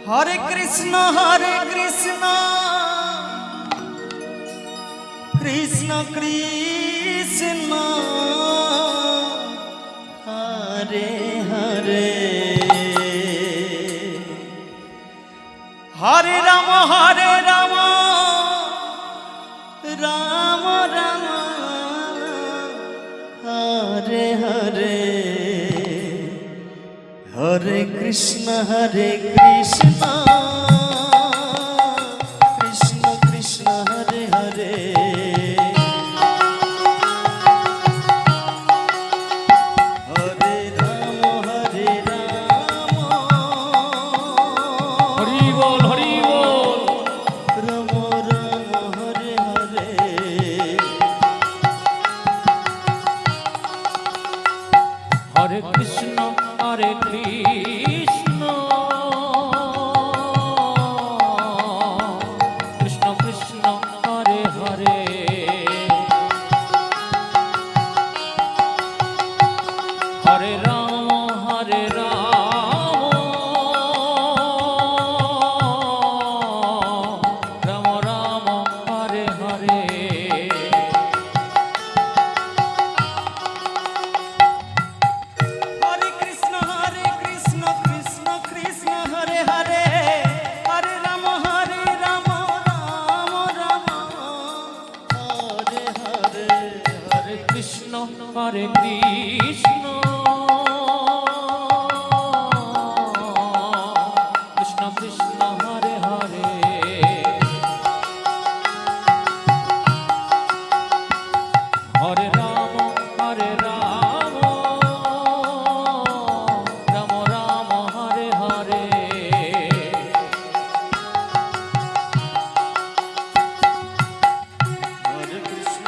हरे कृष्ण कृष्ण कृष्ण हरे हरे हरे राम राम राम हरे हरे हरे कृष्ण कृष्ण कृष्ण हरे हरे हरे राम हरि बोल राम राम हरे हरे हरे कृष्ण कृष्ण कृष्ण हरे हरे हरे राम राम राम हरे हरे हरे कृष्ण कृष्ण कृष्ण हरे हरे हरे राम राम राम हरे हरे हरे कृष्ण कृष्ण कृष्ण हरे हरे हरे राम राम राम हरे हरे हरे कृष्ण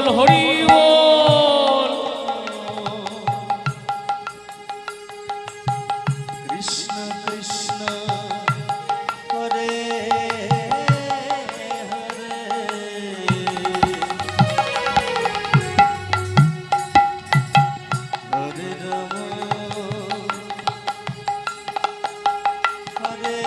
हरि बोल कृष्ण कृष्ण हरे हरे हरे राम हरे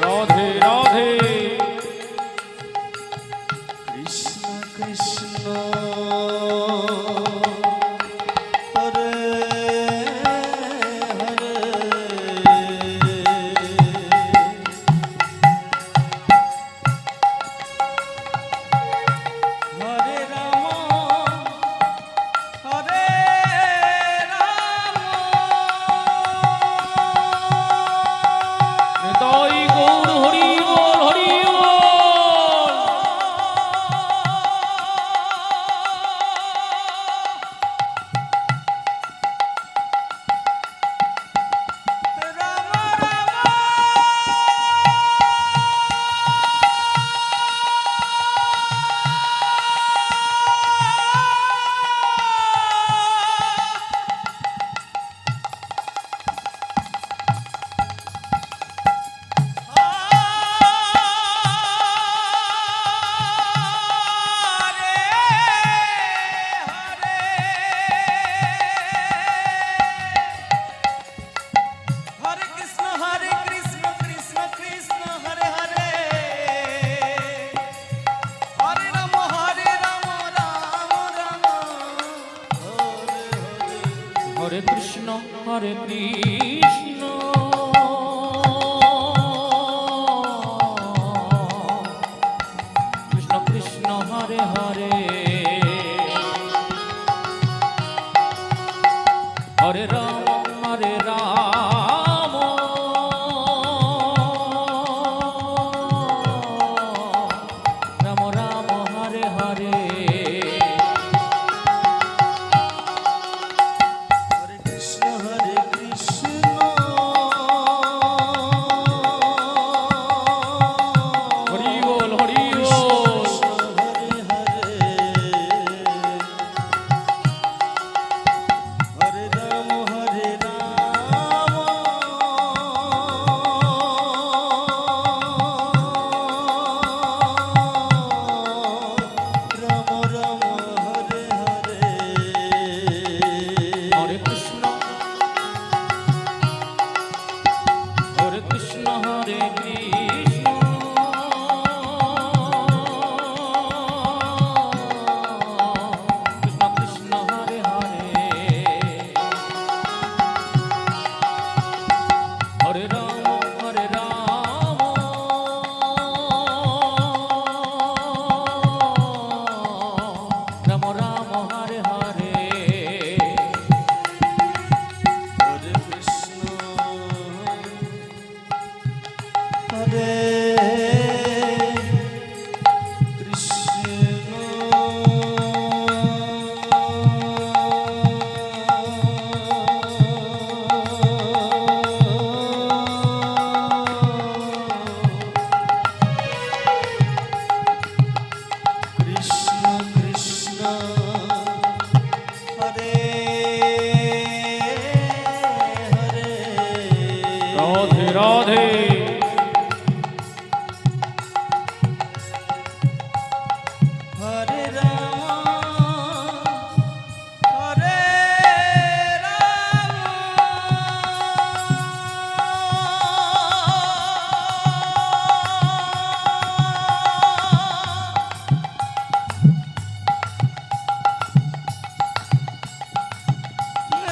राधे राधे कृष्ण कृष्ण हरे हरे हरे राम निताई गौर हरि बोल কৃষ্ণ হরে কৃষ্ণ কৃষ্ণ কৃষ্ণ হরে হরে হরে রাম রাম রাম হরে হরে হরে কৃষ্ণ হরে কৃষ্ণ হরি বল হরি বল হরে হরে হরে রাম রাম রাম হরে হরে হরে কৃষ্ণ হরে কৃষ্ণ হরে কৃষ্ণ কৃষ্ণ কৃষ্ণ হরে হরে হরে রাম রাম রাম হরে হরে হরে কৃষ্ণ হরে কৃষ্ণ কৃষ্ণ কৃষ্ণ হরে হরে রাধে রাধে হরে রাম হরে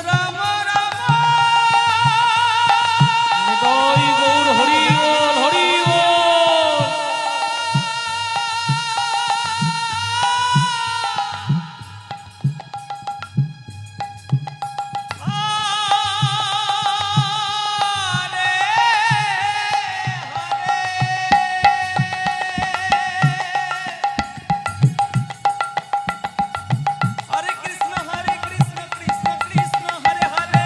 রাম নিতাই গৌর হরি বল হরি বল হরে কৃষ্ণ কৃষ্ণ কৃষ্ণ হরে হরে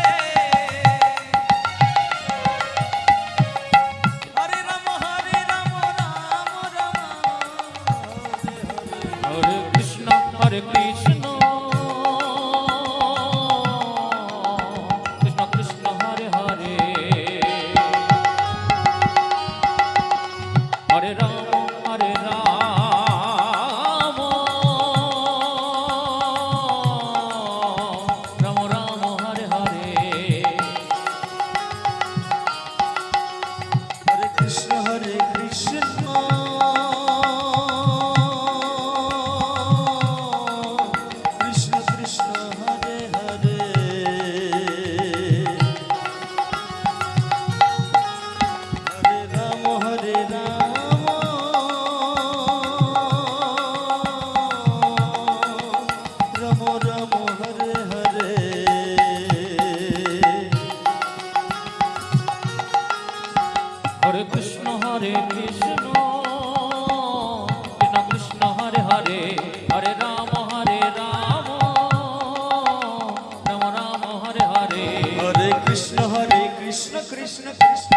হরে রাম রাম রাম হরে হরে হরে কৃষ্ণ কৃষ্ণ কৃষ্ণ হরে হরে হরে রাম রাম রাম হরে হরে হরে কৃষ্ণ কৃষ্ণ কৃষ্ণ হরে হরে হরে রাম রাম রাম হরে হরে হরে কৃষ্ণ কৃষ্ণ কৃষ্ণ হরে হরে হরে রাম রাম রাম রাম হরে হরে হরে কৃষ্ণ কৃষ্ণ কৃষ্ণ